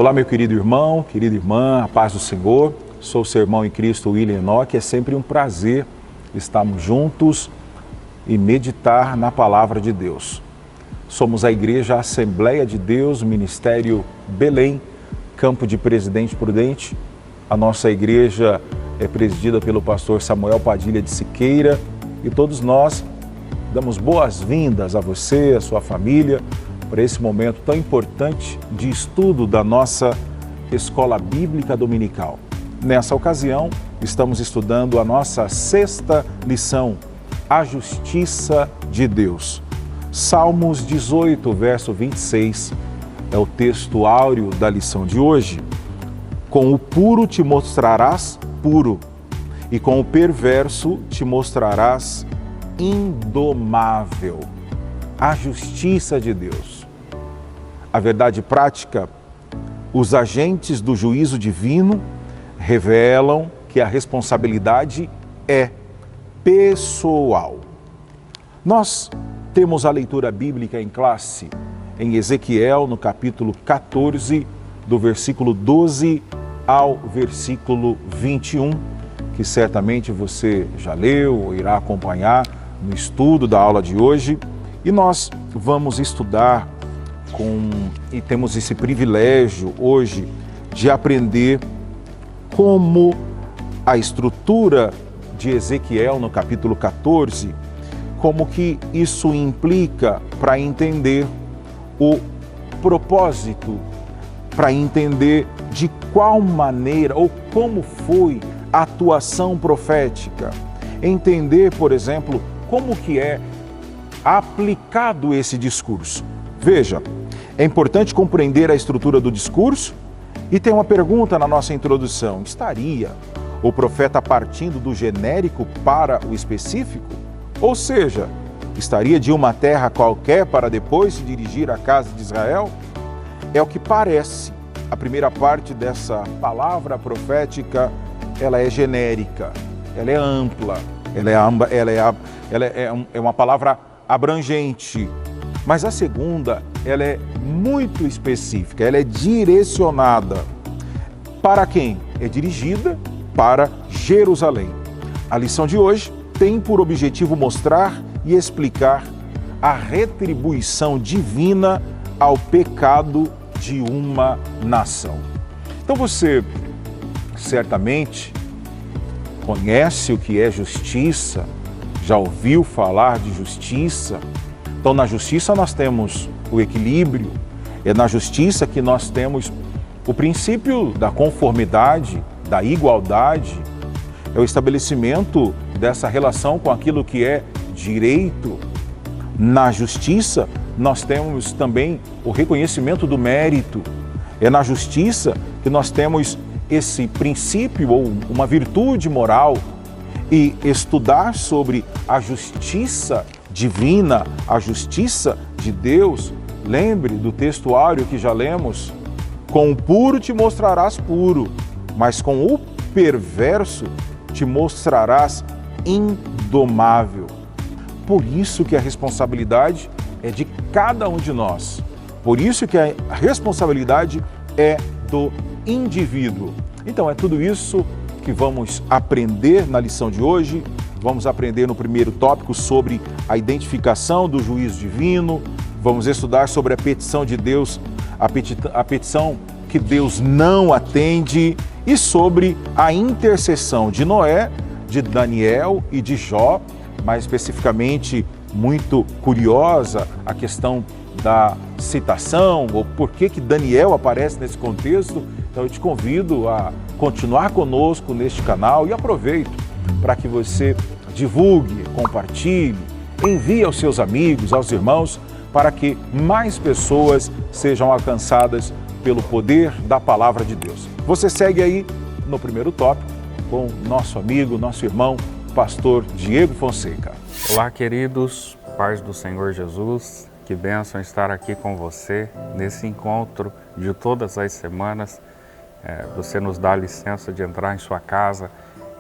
Olá, meu querido irmão, querida irmã, a paz do Senhor. Sou o seu irmão em Cristo, William Enoque. É sempre um prazer estarmos juntos e meditar na Palavra de Deus. Somos a Igreja Assembleia de Deus, Ministério Belém, Campo de Presidente Prudente. A nossa igreja é presidida pelo pastor Samuel Padilha de Siqueira e todos nós damos boas-vindas a você, a sua família, para esse momento tão importante de estudo da nossa Escola Bíblica Dominical. Nessa ocasião, estamos estudando a nossa sexta lição, a Justiça de Deus. Salmos 18, verso 26, é o texto áureo da lição de hoje. Com o puro te mostrarás puro, e com o perverso te mostrarás indomável. A justiça de Deus. A verdade prática, os agentes do juízo divino revelam que a responsabilidade é pessoal. Nós temos a leitura bíblica em classe em Ezequiel, no capítulo 14, do versículo 12 ao versículo 21, que certamente você já leu ou irá acompanhar no estudo da aula de hoje. E nós vamos estudar e temos esse privilégio hoje de aprender como a estrutura de Ezequiel no capítulo 14, como que isso implica para entender o propósito, para entender de qual maneira ou como foi a atuação profética, entender, por exemplo, como que é aplicado esse discurso. Veja, é importante compreender a estrutura do discurso e tem uma pergunta na nossa introdução. Estaria o profeta partindo do genérico para o específico? Ou seja, estaria de uma terra qualquer para depois se dirigir à casa de Israel? É o que parece. A primeira parte dessa palavra profética, ela é genérica, ela é ampla, ela é uma palavra abrangente. Mas a segunda, ela é muito específica, ela é direcionada. Para quem? É dirigida para Jerusalém. A lição de hoje tem por objetivo mostrar e explicar a retribuição divina ao pecado de uma nação. Então você certamente conhece o que é justiça, já ouviu falar de justiça. Então, na justiça nós temos o equilíbrio, é na justiça que nós temos o princípio da conformidade, da igualdade, é o estabelecimento dessa relação com aquilo que é direito. Na justiça nós temos também o reconhecimento do mérito, é na justiça que nós temos esse princípio ou uma virtude moral. E estudar sobre a justiça divina, a justiça de Deus, lembre do texto áureo que já lemos, com o puro te mostrarás puro, mas com o perverso te mostrarás indomável. Por isso que a responsabilidade é de cada um de nós, por isso que a responsabilidade é do indivíduo. Então é tudo isso que vamos aprender na lição de hoje. Vamos aprender no primeiro tópico sobre a identificação do juízo divino. Vamos estudar sobre a petição de Deus, a petição que Deus não atende, e sobre a intercessão de Noé, de Daniel e de Jó. Mais especificamente, muito curiosa a questão da citação, ou por que Daniel aparece nesse contexto. Então eu te convido a continuar conosco neste canal e aproveito para que você divulgue, compartilhe, envie aos seus amigos, aos irmãos, para que mais pessoas sejam alcançadas pelo poder da Palavra de Deus. Você segue aí no primeiro tópico com nosso amigo, nosso irmão, pastor Diego Fonseca. Olá, queridos, paz do Senhor Jesus, que bênção estar aqui com você nesse encontro de todas as semanas. Você nos dá a licença de entrar em sua casa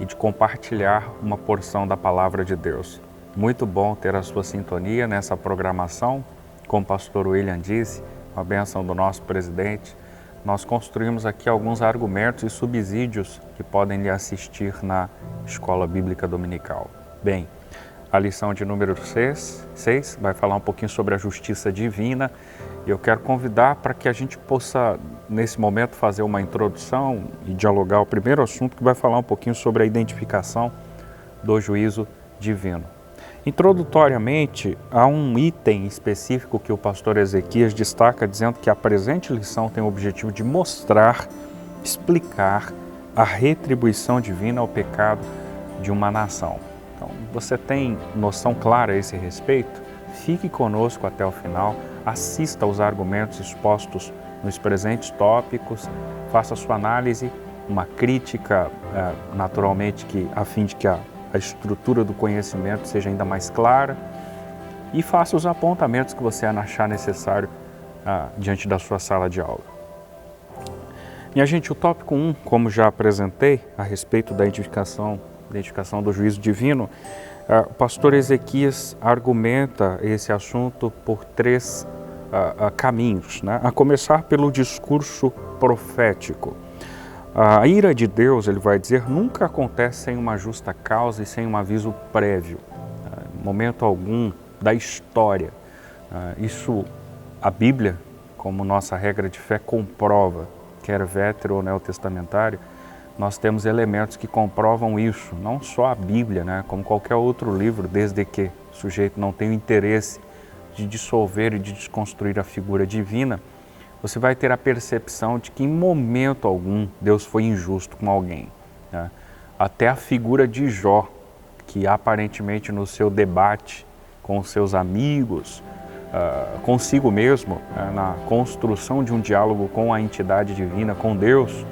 e de compartilhar uma porção da Palavra de Deus. Muito bom ter a sua sintonia nessa programação. Como o pastor William disse, a bênção do nosso presidente, nós construímos aqui alguns argumentos e subsídios que podem lhe assistir na Escola Bíblica Dominical. Bem, a lição de número 6 vai falar um pouquinho sobre a justiça divina. E eu quero convidar para que a gente possa, nesse momento, fazer uma introdução e dialogar o primeiro assunto, que vai falar um pouquinho sobre a identificação do juízo divino. Introdutoriamente, há um item específico que o pastor Ezequias destaca, dizendo que a presente lição tem o objetivo de mostrar, explicar a retribuição divina ao pecado de uma nação. Então, você tem noção clara a esse respeito? Fique conosco até o final, assista aos argumentos expostos nos presentes tópicos, faça sua análise, uma crítica, naturalmente, a fim de que a estrutura do conhecimento seja ainda mais clara, e faça os apontamentos que você achar necessário diante da sua sala de aula. Minha gente, o tópico 1, como já apresentei, a respeito da identificação do juízo divino, o pastor Ezequias argumenta esse assunto por 3 caminhos, né? A começar pelo discurso profético. A ira de Deus, ele vai dizer, nunca acontece sem uma justa causa e sem um aviso prévio, em momento algum da história. Isso a Bíblia, como nossa regra de fé, comprova, quer vétero ou neotestamentário. Nós temos elementos que comprovam isso, não só a Bíblia, né, como qualquer outro livro, desde que o sujeito não tenha o interesse de dissolver e de desconstruir a figura divina, você vai ter a percepção de que em momento algum Deus foi injusto com alguém, né? Até a figura de Jó, que aparentemente no seu debate com os seus amigos, consigo mesmo, na construção de um diálogo com a entidade divina, com Deus,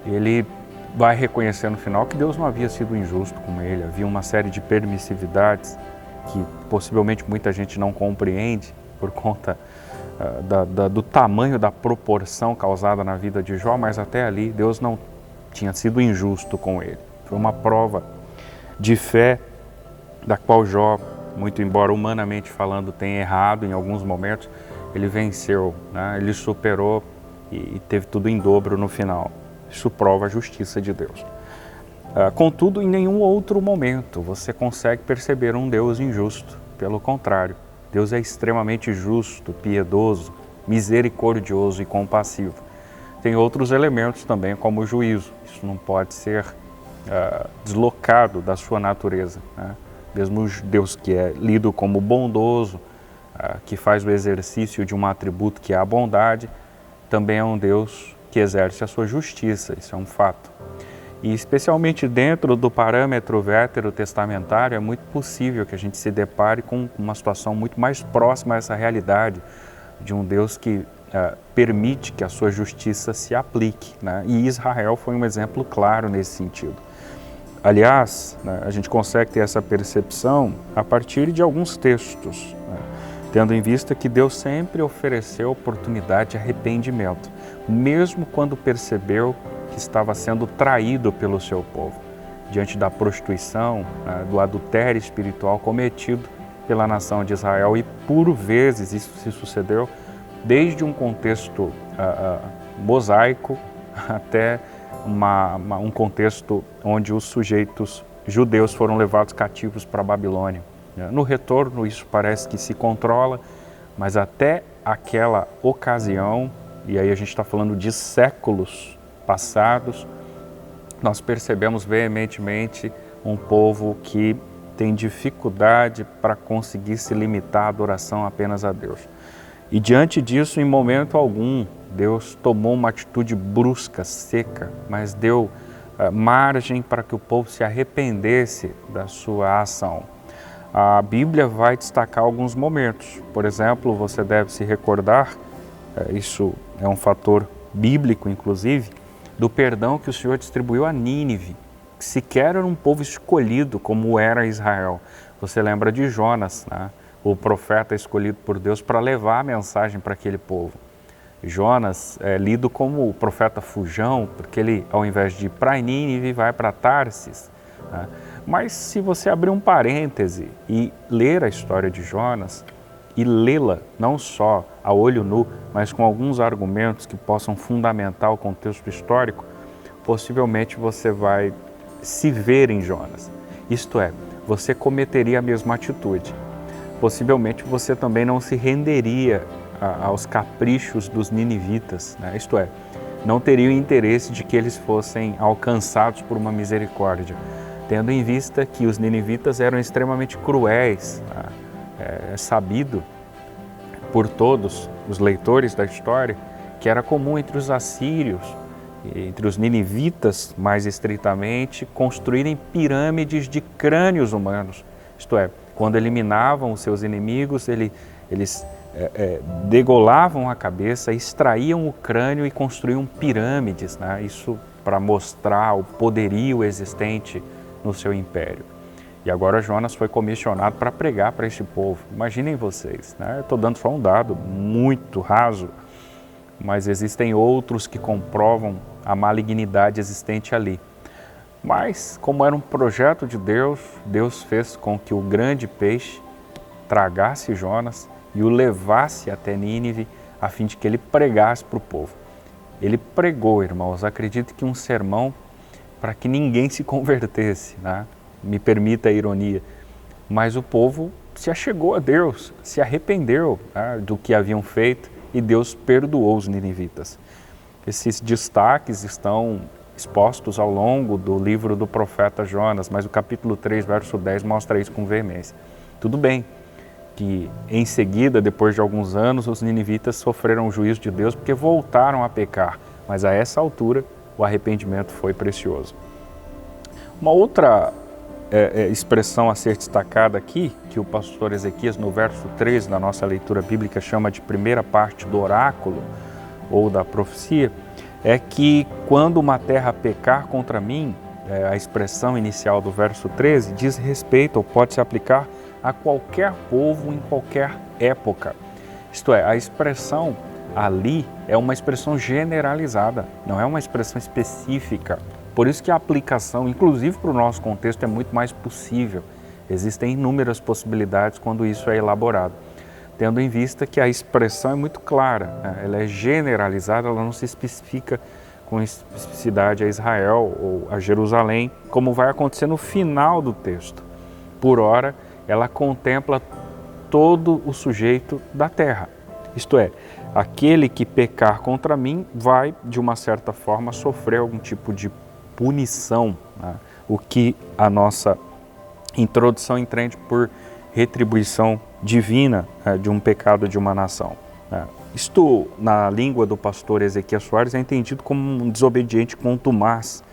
ele vai reconhecer no final que Deus não havia sido injusto com ele, havia uma série de permissividades que possivelmente muita gente não compreende por conta do tamanho da proporção causada na vida de Jó, mas até ali Deus não tinha sido injusto com ele. Foi uma prova de fé da qual Jó, muito embora humanamente falando tenha errado em alguns momentos, ele venceu, né? Ele superou e teve tudo em dobro no final. Isso prova a justiça de Deus. Contudo, em nenhum outro momento você consegue perceber um Deus injusto. Pelo contrário, Deus é extremamente justo, piedoso, misericordioso e compassivo. Tem outros elementos também, como o juízo. Isso não pode ser deslocado da sua natureza, né? Mesmo Deus que é lido como bondoso, que faz o exercício de um atributo que é a bondade, também é um Deus que exerce a sua justiça, isso é um fato. E especialmente dentro do parâmetro veterotestamentário, é muito possível que a gente se depare com uma situação muito mais próxima a essa realidade de um Deus que permite que a sua justiça se aplique, né? E Israel foi um exemplo claro nesse sentido. Aliás, né, a gente consegue ter essa percepção a partir de alguns textos, né? Tendo em vista que Deus sempre ofereceu oportunidade de arrependimento, mesmo quando percebeu que estava sendo traído pelo seu povo, diante da prostituição, do adultério espiritual cometido pela nação de Israel. E por vezes isso se sucedeu desde um contexto mosaico até um contexto onde os sujeitos judeus foram levados cativos para a Babilônia. No retorno isso parece que se controla, mas até aquela ocasião, e aí a gente está falando de séculos passados, nós percebemos veementemente um povo que tem dificuldade para conseguir se limitar à adoração apenas a Deus. E diante disso, em momento algum, Deus tomou uma atitude brusca, seca, mas deu margem para que o povo se arrependesse da sua ação. A Bíblia vai destacar alguns momentos. Por exemplo, você deve se recordar, isso é um fator bíblico inclusive, do perdão que o Senhor distribuiu a Nínive, que sequer era um povo escolhido como era Israel. Você lembra de Jonas, né? O profeta escolhido por Deus para levar a mensagem para aquele povo. Jonas é lido como o profeta fujão, porque ele, ao invés de ir para Nínive, vai para Tarsis, né? Mas se você abrir um parêntese e ler a história de Jonas, e lê-la não só a olho nu, mas com alguns argumentos que possam fundamentar o contexto histórico, possivelmente você vai se ver em Jonas. Isto é, você cometeria a mesma atitude. Possivelmente você também não se renderia aos caprichos dos ninivitas, né? Isto é, não teria o interesse de que eles fossem alcançados por uma misericórdia, tendo em vista que os ninivitas eram extremamente cruéis. É sabido por todos os leitores da história que era comum entre os assírios, entre os ninivitas mais estritamente, construírem pirâmides de crânios humanos. Isto é, quando eliminavam os seus inimigos, eles degolavam a cabeça, extraíam o crânio e construíam pirâmides, né? Isso para mostrar o poderio existente no seu império. E agora Jonas foi comissionado para pregar para este povo. Imaginem vocês, né? Eu estou dando só um dado muito raso, mas existem outros que comprovam a malignidade existente ali. Mas, como era um projeto de Deus, Deus fez com que o grande peixe tragasse Jonas e o levasse até Nínive, a fim de que ele pregasse para o povo. Ele pregou, irmãos, acredito que um sermão para que ninguém se convertesse, né? Me permita a ironia, mas o povo se achegou a Deus, se arrependeu, né, do que haviam feito, e Deus perdoou os ninivitas. Esses destaques estão expostos ao longo do livro do profeta Jonas, mas o capítulo 3, verso 10 mostra isso com veemência. Tudo bem que em seguida, depois de alguns anos, os ninivitas sofreram o juízo de Deus porque voltaram a pecar, mas a essa altura o arrependimento foi precioso. Uma outra expressão a ser destacada aqui, que o pastor Ezequias, no verso 13 da nossa leitura bíblica, chama de primeira parte do oráculo ou da profecia, é que quando uma terra pecar contra mim, a expressão inicial do verso 13 diz respeito ou pode se aplicar a qualquer povo em qualquer época. Isto é, a expressão ali é uma expressão generalizada, não é uma expressão específica. Por isso que a aplicação, inclusive para o nosso contexto, é muito mais possível. Existem inúmeras possibilidades quando isso é elaborado, tendo em vista que a expressão é muito clara, né? Ela é generalizada, ela não se especifica com especificidade a Israel ou a Jerusalém, como vai acontecer no final do texto. Por ora, ela contempla todo o sujeito da terra. Isto é, aquele que pecar contra mim vai, de uma certa forma, sofrer algum tipo de punição, né? O que a nossa introdução entende por retribuição divina, de um pecado de uma nação. Isto, na língua do pastor Ezequias Soares, é entendido como um desobediente contumaz.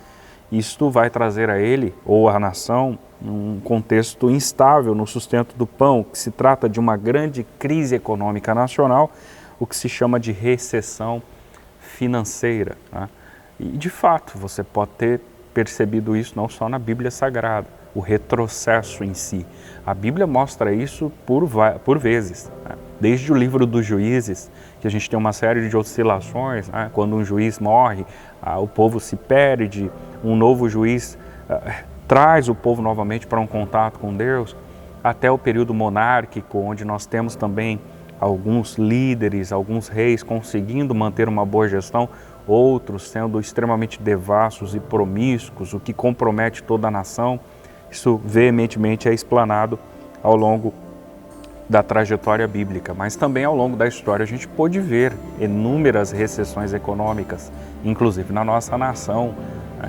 Isto vai trazer a ele, ou à nação, um contexto instável no sustento do pão, que se trata de uma grande crise econômica nacional, o que se chama de recessão financeira, né? E, de fato, você pode ter percebido isso não só na Bíblia Sagrada, o retrocesso em si. A Bíblia mostra isso por vezes, né? Desde o livro dos Juízes, que a gente tem uma série de oscilações, né? Quando um juiz morre, o povo se perde, um novo juiz traz o povo novamente para um contato com Deus, até o período monárquico, onde nós temos também alguns líderes, alguns reis conseguindo manter uma boa gestão, outros sendo extremamente devassos e promíscuos, o que compromete toda a nação. Isso veementemente é explanado ao longo da trajetória bíblica, mas também ao longo da história a gente pôde ver inúmeras recessões econômicas, inclusive na nossa nação.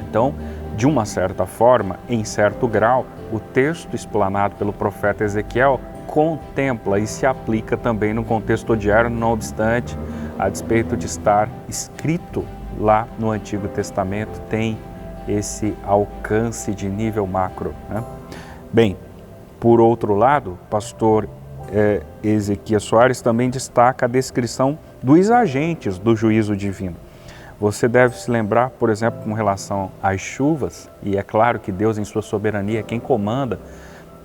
Então, de uma certa forma, em certo grau, o texto explanado pelo profeta Ezequiel contempla e se aplica também no contexto diário, não obstante, a despeito de estar escrito lá no Antigo Testamento, tem esse alcance de nível macro, né? Bem, por outro lado, o pastor Ezequias Soares também destaca a descrição dos agentes do juízo divino. Você deve se lembrar, por exemplo, com relação às chuvas, e é claro que Deus em sua soberania é quem comanda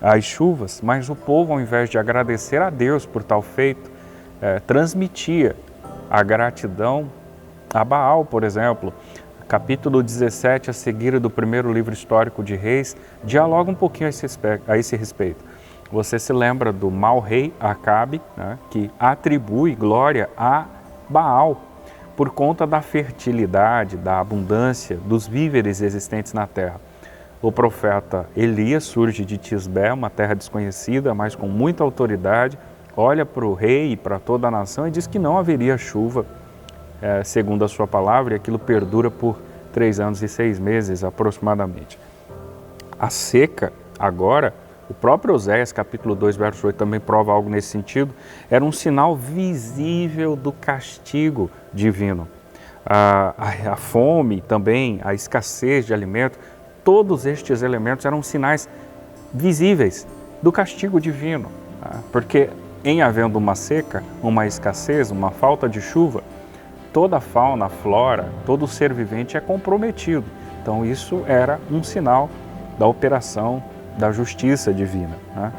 as chuvas, mas o povo, ao invés de agradecer a Deus por tal feito, transmitia a gratidão a Baal, por exemplo. Capítulo 17, a seguir do primeiro livro histórico de Reis, dialoga um pouquinho a esse respeito. Você se lembra do mau rei Acabe, né, que atribui glória a Baal por conta da fertilidade, da abundância dos víveres existentes na terra. O profeta Elias surge de Tisbé, uma terra desconhecida, mas com muita autoridade, olha para o rei e para toda a nação e diz que não haveria chuva, segundo a sua palavra, e aquilo perdura por 3 anos e 6 meses aproximadamente. A seca agora, o próprio Oséias, capítulo 2, verso 8, também prova algo nesse sentido, era um sinal visível do castigo divino. A fome também, a escassez de alimento, todos estes elementos eram sinais visíveis do castigo divino, porque em havendo uma seca, uma escassez, uma falta de chuva, toda a fauna, a flora, todo ser vivente é comprometido. Então isso era um sinal da operação da justiça divina, né?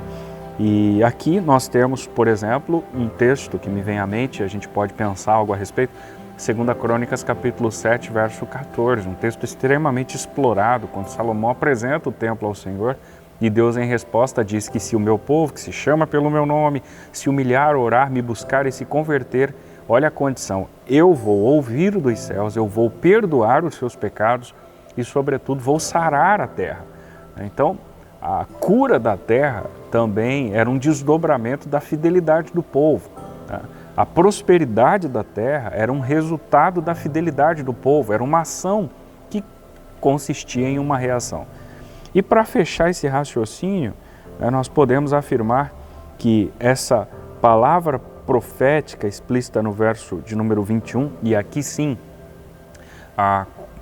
E aqui nós temos, por exemplo, um texto que me vem à mente, a gente pode pensar algo a respeito, 2 Crônicas, capítulo 7, verso 14, um texto extremamente explorado, quando Salomão apresenta o templo ao Senhor, e Deus em resposta diz que se o meu povo, que se chama pelo meu nome, se humilhar, orar, me buscar e se converter, olha a condição, eu vou ouvir dos céus, eu vou perdoar os seus pecados e, sobretudo, vou sarar a terra. Então, a cura da terra também era um desdobramento da fidelidade do povo. A prosperidade da terra era um resultado da fidelidade do povo, era uma ação que consistia em uma reação. E para fechar esse raciocínio, nós podemos afirmar que essa palavra profética explícita no verso de número 21, e aqui sim,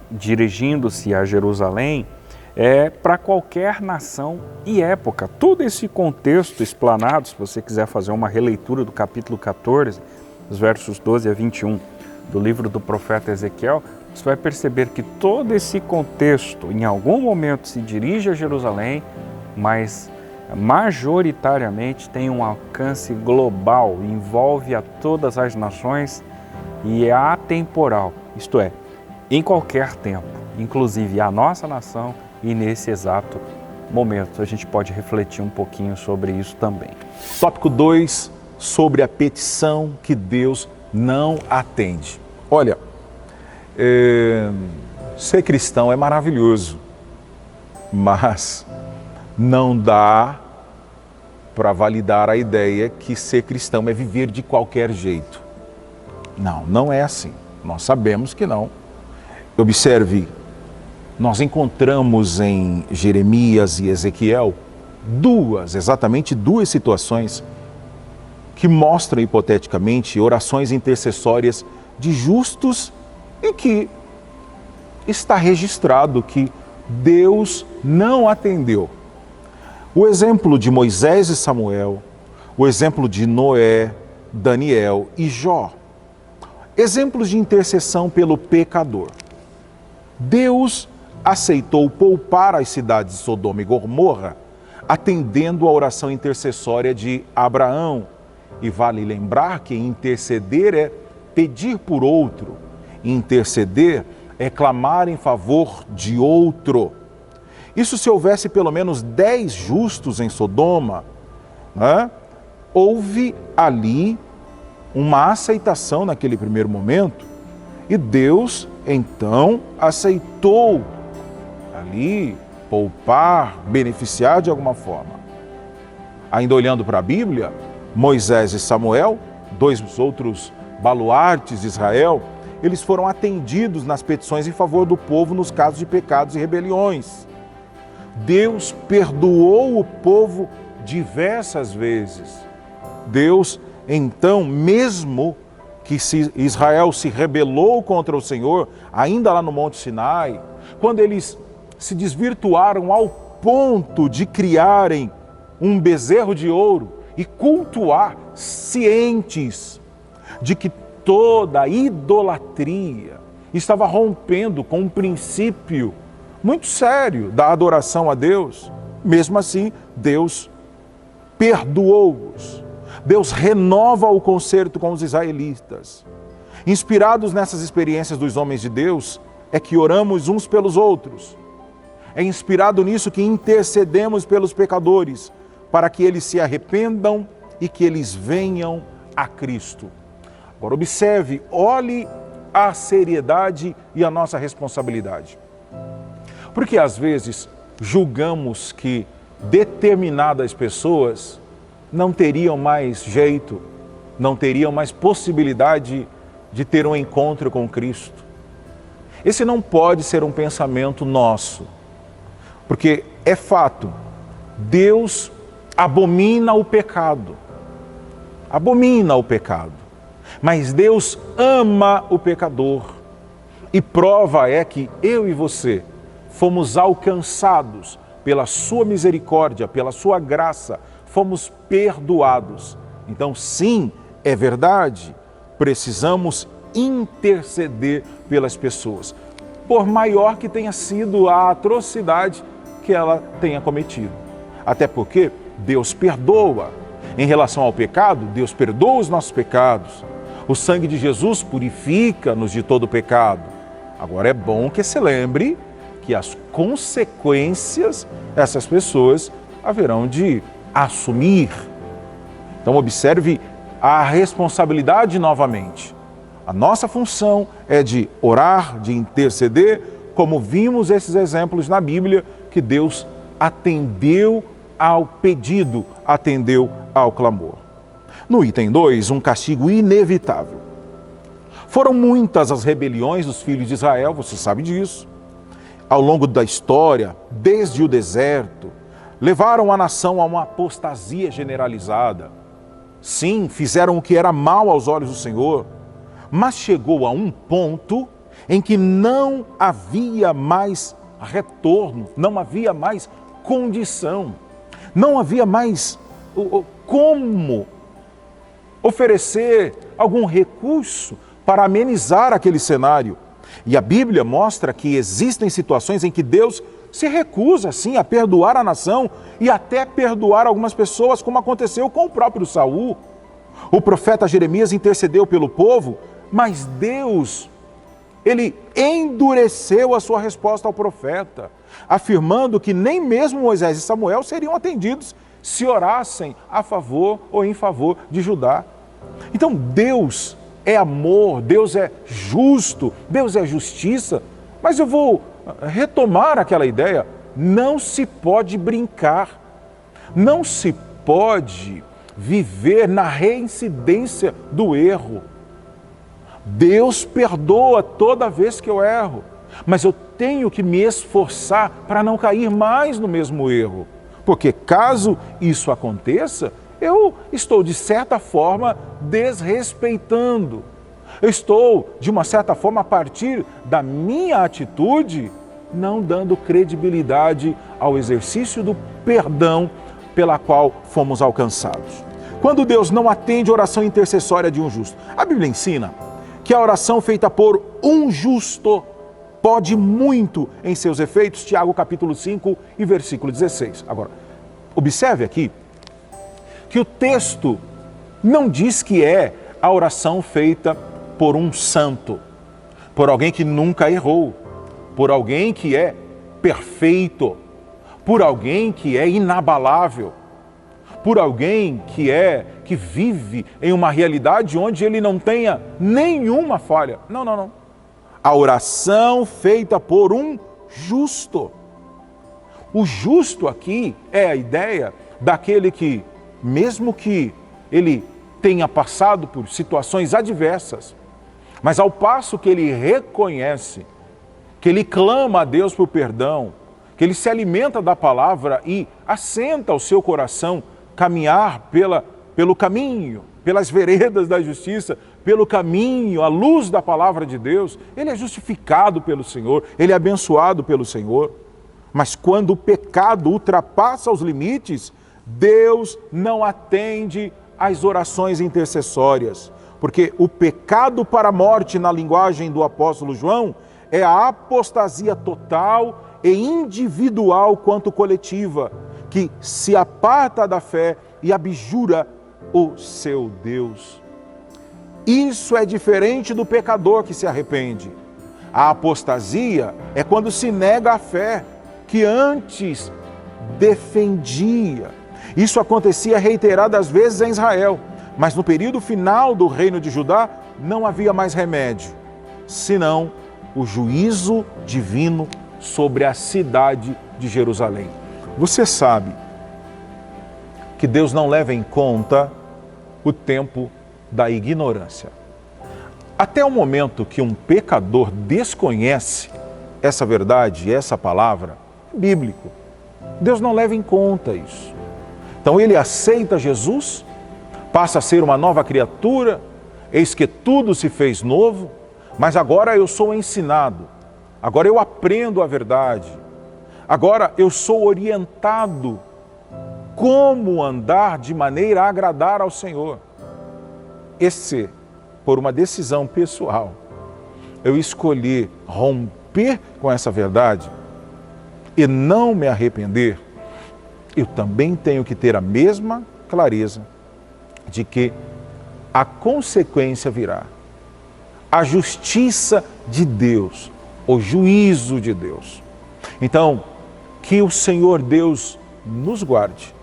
dirigindo-se a Jerusalém, é para qualquer nação e época. Todo esse contexto explanado, se você quiser fazer uma releitura do capítulo 14, os versos 12 a 21 do livro do profeta Ezequiel, você vai perceber que todo esse contexto, em algum momento, se dirige a Jerusalém, mas majoritariamente tem um alcance global, envolve a todas as nações e é atemporal, isto é, em qualquer tempo, inclusive a nossa nação. E nesse exato momento a gente pode refletir um pouquinho sobre isso também. Tópico 2, sobre a petição que Deus não atende. Olha, ser cristão é maravilhoso, mas não dá para validar a ideia que ser cristão é viver de qualquer jeito. Não, não é assim. Nós sabemos que não. Observe, nós encontramos em Jeremias e Ezequiel exatamente duas situações que mostram hipoteticamente orações intercessórias de justos e que está registrado que Deus não atendeu. O exemplo de Moisés e Samuel, o exemplo de Noé, Daniel e Jó. Exemplos de intercessão pelo pecador. Deus aceitou poupar as cidades de Sodoma e Gomorra, atendendo a oração intercessória de Abraão. E vale lembrar que interceder é pedir por outro. Interceder é clamar em favor de outro. Isso se houvesse pelo menos 10 justos em Sodoma, né? Houve ali uma aceitação naquele primeiro momento e Deus então aceitou ali poupar, beneficiar de alguma forma. Ainda olhando para a Bíblia, Moisés e Samuel, 2 outros baluartes de Israel, eles foram atendidos nas petições em favor do povo nos casos de pecados e rebeliões. Deus perdoou o povo diversas vezes. Deus, então, mesmo que Israel se rebelou contra o Senhor, ainda lá no Monte Sinai, quando eles se desvirtuaram ao ponto de criarem um bezerro de ouro e cultuar, cientes de que toda idolatria estava rompendo com um princípio muito sério da adoração a Deus, mesmo assim, Deus perdoou-os. Deus renova o concerto com os israelitas. Inspirados nessas experiências dos homens de Deus, é que oramos uns pelos outros. É inspirado nisso que intercedemos pelos pecadores, para que eles se arrependam e que eles venham a Cristo. Agora observe, olhe a seriedade e a nossa responsabilidade. Porque às vezes julgamos que determinadas pessoas não teriam mais jeito, não teriam mais possibilidade de ter um encontro com Cristo. Esse não pode ser um pensamento nosso, porque é fato, Deus abomina o pecado, mas Deus ama o pecador, e prova é que eu e você fomos alcançados pela sua misericórdia, pela sua graça, fomos perdoados. Então sim, é verdade, precisamos interceder pelas pessoas, por maior que tenha sido a atrocidade que ela tenha cometido. Até porque Deus perdoa. Em relação ao pecado, Deus perdoa os nossos pecados. O sangue de Jesus purifica-nos de todo pecado. Agora é bom que se lembre que as consequências essas pessoas haverão de assumir. Então observe a responsabilidade novamente. A nossa função é de orar, de interceder, como vimos esses exemplos na Bíblia, que Deus atendeu ao pedido, atendeu ao clamor. No item 2, um castigo inevitável. Foram muitas as rebeliões dos filhos de Israel, você sabe disso. Ao longo da história, desde o deserto, levaram a nação a uma apostasia generalizada. Sim, fizeram o que era mal aos olhos do Senhor, mas chegou a um ponto em que não havia mais retorno, não havia mais condição, não havia mais como oferecer algum recurso para amenizar aquele cenário. E a Bíblia mostra que existem situações em que Deus se recusa, sim, a perdoar a nação e até perdoar algumas pessoas, como aconteceu com o próprio Saul. O profeta Jeremias intercedeu pelo povo, mas Deus, ele endureceu a sua resposta ao profeta, afirmando que nem mesmo Moisés e Samuel seriam atendidos se orassem a favor ou em favor de Judá. Então Deus é amor, Deus é justo, Deus é justiça, mas eu vou retomar aquela ideia, não se pode brincar, não se pode viver na reincidência do erro. Deus perdoa toda vez que eu erro, mas eu tenho que me esforçar para não cair mais no mesmo erro, porque caso isso aconteça, eu estou de certa forma desrespeitando. Eu estou, de uma certa forma, a partir da minha atitude, não dando credibilidade ao exercício do perdão pela qual fomos alcançados. Quando Deus não atende a oração intercessória de um justo, a Bíblia ensina que a oração feita por um justo pode muito em seus efeitos, Tiago capítulo 5 e versículo 16. Agora, observe aqui que o texto não diz que é a oração feita por um santo, por alguém que nunca errou, por alguém que é perfeito, por alguém que é inabalável, por alguém que vive em uma realidade onde ele não tenha nenhuma falha. Não, não, não. A oração feita por um justo. O justo aqui é a ideia daquele que, mesmo que ele tenha passado por situações adversas, mas ao passo que ele reconhece, que ele clama a Deus por perdão, que ele se alimenta da palavra e assenta o seu coração caminhar pelo caminho, pelas veredas da justiça, pelo caminho, à luz da palavra de Deus, ele é justificado pelo Senhor, ele é abençoado pelo Senhor. Mas quando o pecado ultrapassa os limites, Deus não atende às orações intercessórias, porque o pecado para a morte, na linguagem do apóstolo João, é a apostasia total e individual quanto coletiva, que se aparta da fé e abjura o seu Deus. Isso é diferente do pecador que se arrepende. A apostasia é quando se nega a fé que antes defendia. Isso acontecia reiteradas vezes em Israel, mas no período final do reino de Judá não havia mais remédio, senão o juízo divino sobre a cidade de Jerusalém. Você sabe que Deus não leva em conta o tempo da ignorância. Até o momento que um pecador desconhece essa verdade, essa palavra, é bíblico. Deus não leva em conta isso. Então ele aceita Jesus, passa a ser uma nova criatura, eis que tudo se fez novo, mas agora eu sou ensinado, agora eu aprendo a verdade, agora eu sou orientado como andar de maneira a agradar ao Senhor. E se, por uma decisão pessoal, eu escolher romper com essa verdade e não me arrepender, eu também tenho que ter a mesma clareza de que a consequência virá. A justiça de Deus, o juízo de Deus. Então, que o Senhor Deus nos guarde,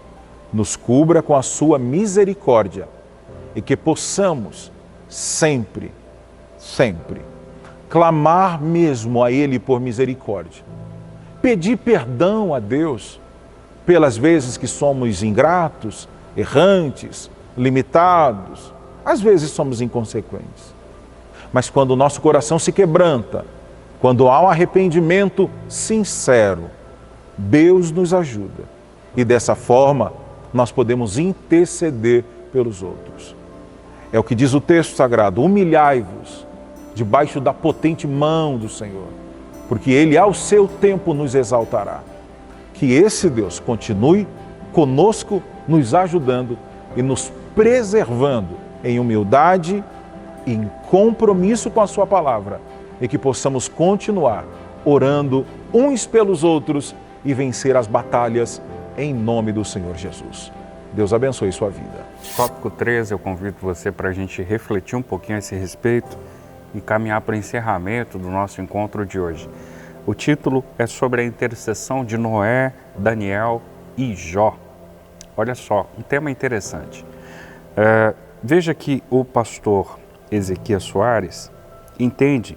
nos cubra com a sua misericórdia e que possamos sempre, sempre clamar mesmo a Ele por misericórdia. Pedir perdão a Deus pelas vezes que somos ingratos, errantes, limitados, às vezes somos inconsequentes. Mas quando o nosso coração se quebranta, quando há um arrependimento sincero, Deus nos ajuda. E dessa forma, nós podemos interceder pelos outros. É o que diz o texto sagrado: humilhai-vos debaixo da potente mão do Senhor, porque Ele ao seu tempo nos exaltará. Que esse Deus continue conosco, nos ajudando e nos preservando em humildade e em compromisso com a sua palavra, e que possamos continuar orando uns pelos outros e vencer as batalhas em nome do Senhor Jesus. Deus abençoe sua vida. Tópico 13, eu convido você para a gente refletir um pouquinho a esse respeito e caminhar para o encerramento do nosso encontro de hoje. O título é sobre a intercessão de Noé, Daniel e Jó. Olha só, um tema interessante. Veja que o pastor Ezequias Soares entende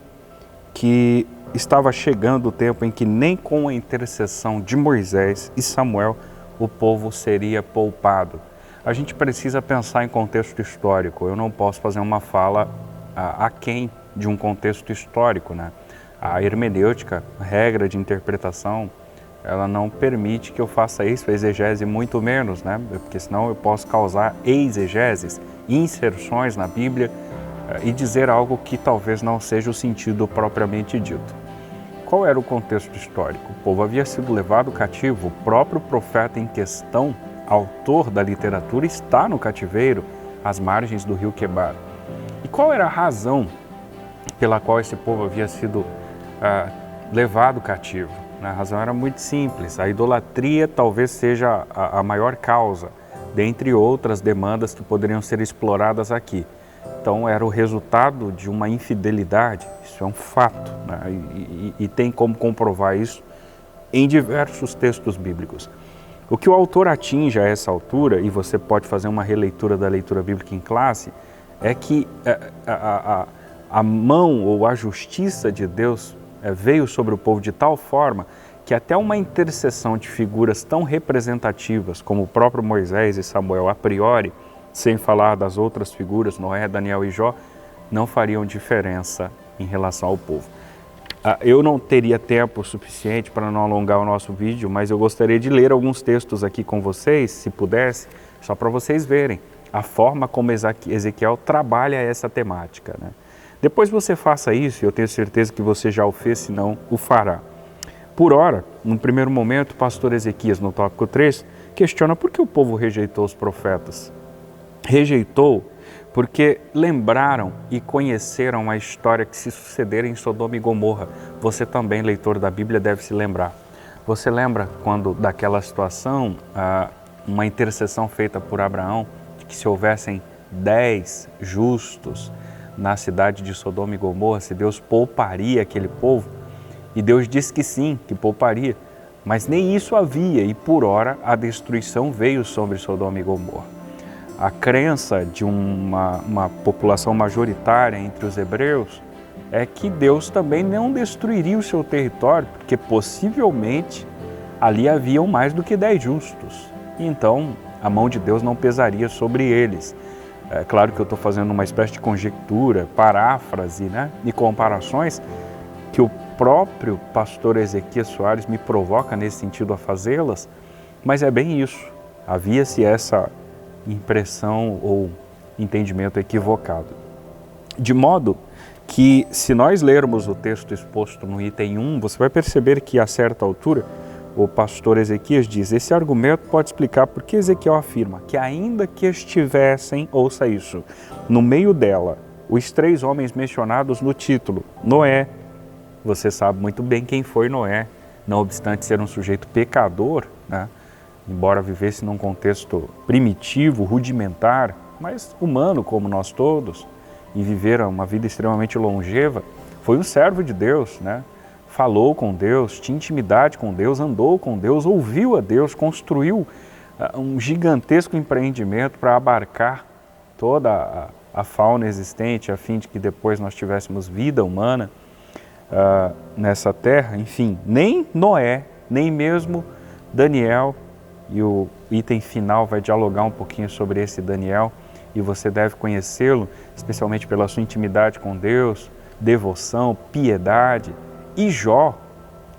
que estava chegando o tempo em que nem com a intercessão de Moisés e Samuel o povo seria poupado. A gente precisa pensar em contexto histórico. Eu não posso fazer uma fala aquém de um contexto histórico, né? A hermenêutica, a regra de interpretação, ela não permite que eu faça isso, a exegese muito menos, né? Porque senão eu posso causar exegeses, inserções na Bíblia e dizer algo que talvez não seja o sentido propriamente dito. Qual era o contexto histórico? O povo havia sido levado cativo, o próprio profeta em questão, autor da literatura, está no cativeiro, às margens do rio Quebar. E qual era a razão pela qual esse povo havia sido levado cativo? A razão era muito simples: a idolatria talvez seja a maior causa, dentre outras demandas que poderiam ser exploradas aqui. Então era o resultado de uma infidelidade, isso é um fato, né? E tem como comprovar isso em diversos textos bíblicos. O que o autor atinge a essa altura, e você pode fazer uma releitura da leitura bíblica em classe, é que a mão ou a justiça de Deus veio sobre o povo de tal forma que até uma intercessão de figuras tão representativas como o próprio Moisés e Samuel a priori, sem falar das outras figuras, Noé, Daniel e Jó, não fariam diferença em relação ao povo. Eu não teria tempo suficiente para não alongar o nosso vídeo, mas eu gostaria de ler alguns textos aqui com vocês, se pudesse, só para vocês verem a forma como Ezequiel trabalha essa temática, né? Depois você faça isso, e eu tenho certeza que você já o fez, se não o fará. Por ora, no primeiro momento, o pastor Ezequias, no tópico 3, questiona por que o povo rejeitou os profetas. Rejeitou porque lembraram e conheceram a história que se sucederam em Sodoma e Gomorra. Você também, leitor da Bíblia, deve se lembrar. Você lembra quando, daquela situação, uma intercessão feita por Abraão, de que se houvessem 10 justos na cidade de Sodoma e Gomorra, se Deus pouparia aquele povo? E Deus disse que sim, que pouparia. Mas nem isso havia, e por ora a destruição veio sobre Sodoma e Gomorra. A crença de uma população majoritária entre os hebreus é que Deus também não destruiria o seu território, porque possivelmente ali haviam mais do que 10 justos. Então, a mão de Deus não pesaria sobre eles. É claro que eu estou fazendo uma espécie de conjectura, paráfrase, e comparações que o próprio pastor Ezequias Soares me provoca nesse sentido a fazê-las, mas é bem isso. Havia-se essa impressão ou entendimento equivocado. De modo que, se nós lermos o texto exposto no item 1, você vai perceber que, a certa altura, o pastor Ezequias diz: esse argumento pode explicar por que Ezequiel afirma que, ainda que estivessem, ouça isso, no meio dela, os 3 homens mencionados no título, Noé. Você sabe muito bem quem foi Noé, não obstante ser um sujeito pecador, embora vivesse num contexto primitivo, rudimentar, mas humano como nós todos, e vivera uma vida extremamente longeva, foi um servo de Deus, falou com Deus, tinha intimidade com Deus, andou com Deus, ouviu a Deus, construiu um gigantesco empreendimento para abarcar toda a fauna existente, a fim de que depois nós tivéssemos vida humana nessa terra. Enfim, nem Noé, nem mesmo Daniel, e o item final vai dialogar um pouquinho sobre esse Daniel, e você deve conhecê-lo, especialmente pela sua intimidade com Deus, devoção, piedade. E Jó,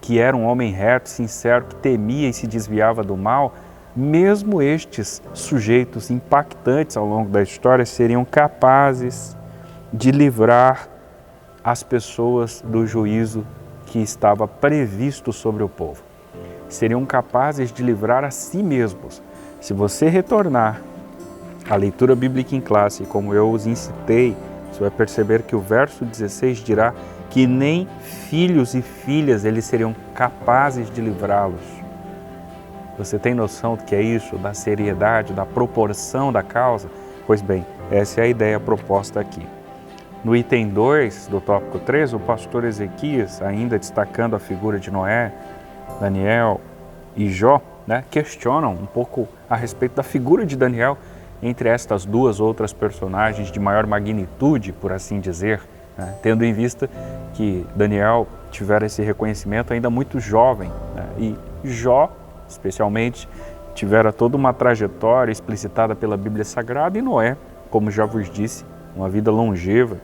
que era um homem reto, sincero, que temia e se desviava do mal, mesmo estes sujeitos impactantes ao longo da história seriam capazes de livrar as pessoas do juízo que estava previsto sobre o povo. Seriam capazes de livrar a si mesmos. Se você retornar à leitura bíblica em classe, como eu os incitei, você vai perceber que o verso 16 dirá que nem filhos e filhas eles seriam capazes de livrá-los. Você tem noção do que é isso? Da seriedade, da proporção da causa? Pois bem, essa é a ideia proposta aqui. No item 2 do tópico 3, o pastor Ezequias, ainda destacando a figura de Noé, Daniel e Jó, questionam um pouco a respeito da figura de Daniel entre estas 2 outras personagens de maior magnitude, por assim dizer, tendo em vista que Daniel tivera esse reconhecimento ainda muito jovem, e Jó, especialmente, tivera toda uma trajetória explicitada pela Bíblia Sagrada, e Noé, como já vos disse, uma vida longeva,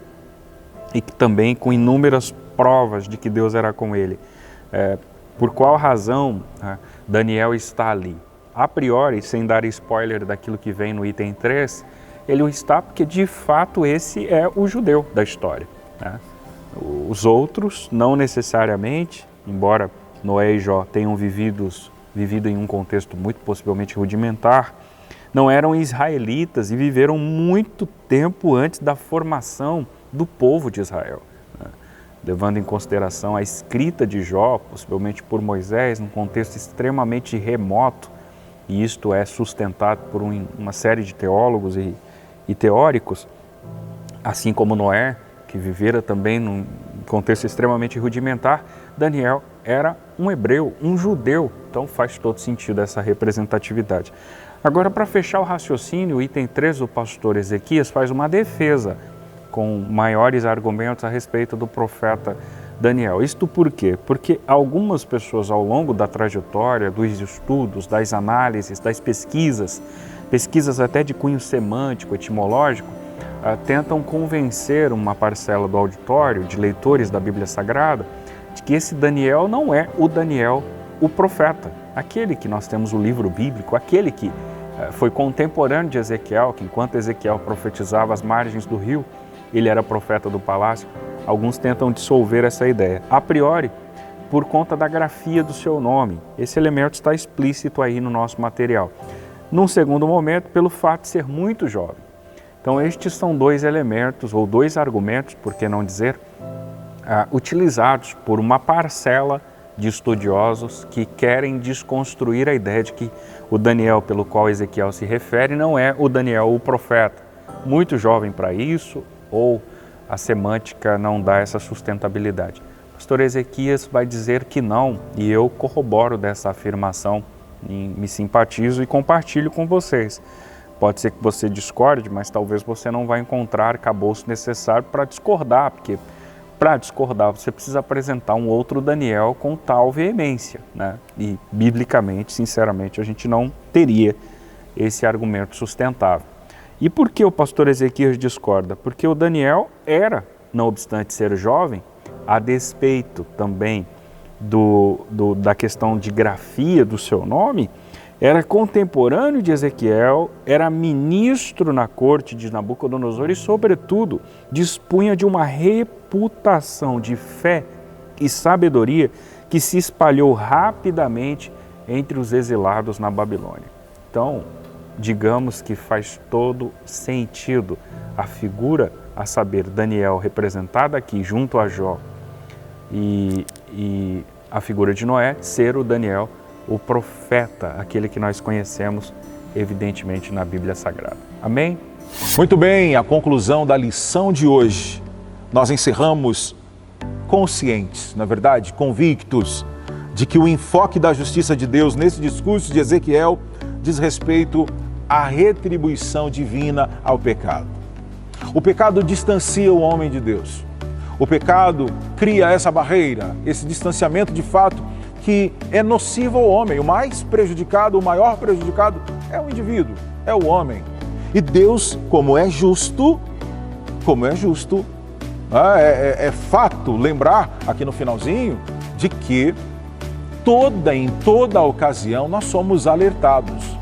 e que também com inúmeras provas de que Deus era com ele. Por qual razão Daniel está ali? A priori, sem dar spoiler daquilo que vem no item 3, ele o está porque de fato esse é o judeu da história. Os outros, não necessariamente, embora Noé e Jó tenham vivido em um contexto muito possivelmente rudimentar, não eram israelitas e viveram muito tempo antes da formação do povo de Israel. Levando em consideração a escrita de Jó, possivelmente por Moisés, num contexto extremamente remoto, e isto é sustentado por uma série de teólogos e teóricos, assim como Noé, que vivera também num contexto extremamente rudimentar, Daniel era um hebreu, um judeu, então faz todo sentido essa representatividade. Agora, para fechar o raciocínio, o item 3 do pastor Ezequias faz uma defesa com maiores argumentos a respeito do profeta Daniel. Isto por quê? Porque algumas pessoas ao longo da trajetória, dos estudos, das análises, das pesquisas até de cunho semântico, etimológico, tentam convencer uma parcela do auditório, de leitores da Bíblia Sagrada, de que esse Daniel não é o Daniel, o profeta, aquele que nós temos o livro bíblico, aquele que foi contemporâneo de Ezequiel, que enquanto Ezequiel profetizava às margens do rio, ele era profeta do palácio. Alguns tentam dissolver essa ideia. A priori, por conta da grafia do seu nome. Esse elemento está explícito aí no nosso material. Num segundo momento, pelo fato de ser muito jovem. Então, estes são 2 elementos, ou 2 argumentos, por que não dizer, utilizados por uma parcela de estudiosos que querem desconstruir a ideia de que o Daniel pelo qual Ezequiel se refere não é o Daniel, o profeta. Muito jovem para isso, ou a semântica não dá essa sustentabilidade. pastor Ezequias vai dizer que não, e eu corroboro dessa afirmação, me simpatizo e compartilho com vocês. Pode ser que você discorde, mas talvez você não vai encontrar arcabouço necessário para discordar, porque para discordar você precisa apresentar um outro Daniel com tal veemência, né? E biblicamente, sinceramente, a gente não teria esse argumento sustentável. E por que o pastor Ezequias discorda? Porque o Daniel era, não obstante ser jovem, a despeito também da questão de grafia do seu nome, era contemporâneo de Ezequiel, era ministro na corte de Nabucodonosor e, sobretudo, dispunha de uma reputação de fé e sabedoria que se espalhou rapidamente entre os exilados na Babilônia. Então, digamos que faz todo sentido a figura, a saber, Daniel representada aqui junto a Jó e a figura de Noé ser o Daniel, o profeta, aquele que nós conhecemos evidentemente na Bíblia Sagrada. Amém? Muito bem, a conclusão da lição de hoje. Nós encerramos conscientes, na verdade, convictos de que o enfoque da justiça de Deus nesse discurso de Ezequiel diz respeito à retribuição divina ao pecado. O pecado distancia o homem de Deus. O pecado cria essa barreira, esse distanciamento de fato que é nocivo ao homem. O mais prejudicado, o maior prejudicado é o indivíduo, é o homem. E Deus, como é justo, é fato lembrar aqui no finalzinho de que em toda ocasião nós somos alertados,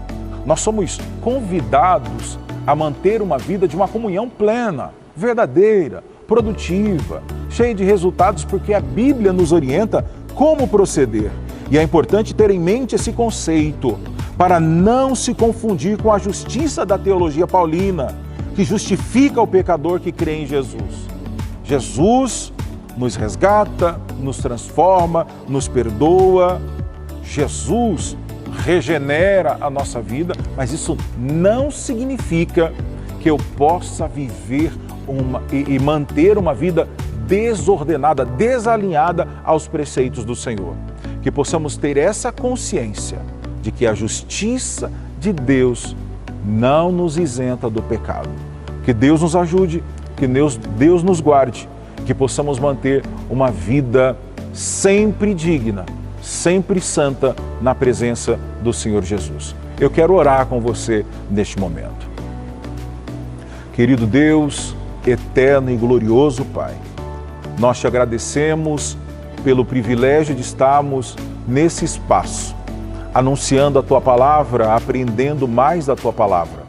nós somos convidados a manter uma vida de uma comunhão plena, verdadeira, produtiva, cheia de resultados, porque a Bíblia nos orienta como proceder. E é importante ter em mente esse conceito para não se confundir com a justiça da teologia paulina, que justifica o pecador que crê em Jesus. Jesus nos resgata, nos transforma, nos perdoa. Jesus regenera a nossa vida, mas isso não significa que eu possa viver e manter uma vida desordenada, desalinhada aos preceitos do Senhor. Que possamos ter essa consciência de que a justiça de Deus não nos isenta do pecado. Que Deus nos ajude, que Deus nos guarde, que possamos manter uma vida sempre digna, sempre santa na presença do Senhor Jesus. Eu quero orar com você neste momento. Querido Deus, eterno e glorioso Pai, nós te agradecemos pelo privilégio de estarmos nesse espaço, anunciando a Tua Palavra, aprendendo mais da Tua Palavra.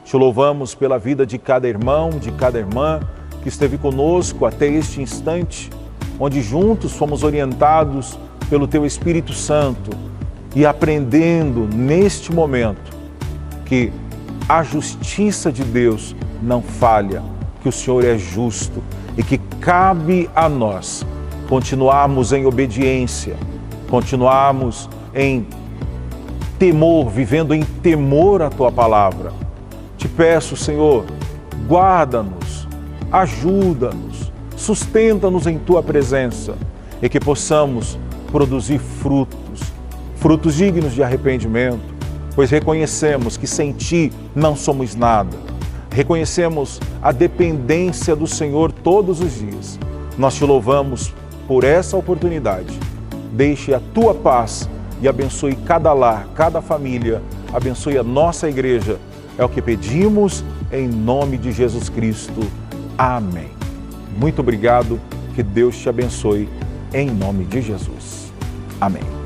Te louvamos pela vida de cada irmão, de cada irmã que esteve conosco até este instante, onde juntos fomos orientados pelo Teu Espírito Santo e aprendendo neste momento que a justiça de Deus não falha, que o Senhor é justo e que cabe a nós continuarmos em obediência, continuarmos em temor, vivendo em temor à Tua Palavra. Te peço, Senhor, guarda-nos, ajuda-nos, sustenta-nos em Tua presença e que possamos produzir frutos dignos de arrependimento, pois reconhecemos que sem Ti não somos nada. Reconhecemos a dependência do Senhor todos os dias. Nós Te louvamos por essa oportunidade. Deixe a Tua paz e abençoe cada lar, cada família. Abençoe a nossa igreja. É o que pedimos em nome de Jesus Cristo. Amém. Muito obrigado. Que Deus te abençoe em nome de Jesus. Amém.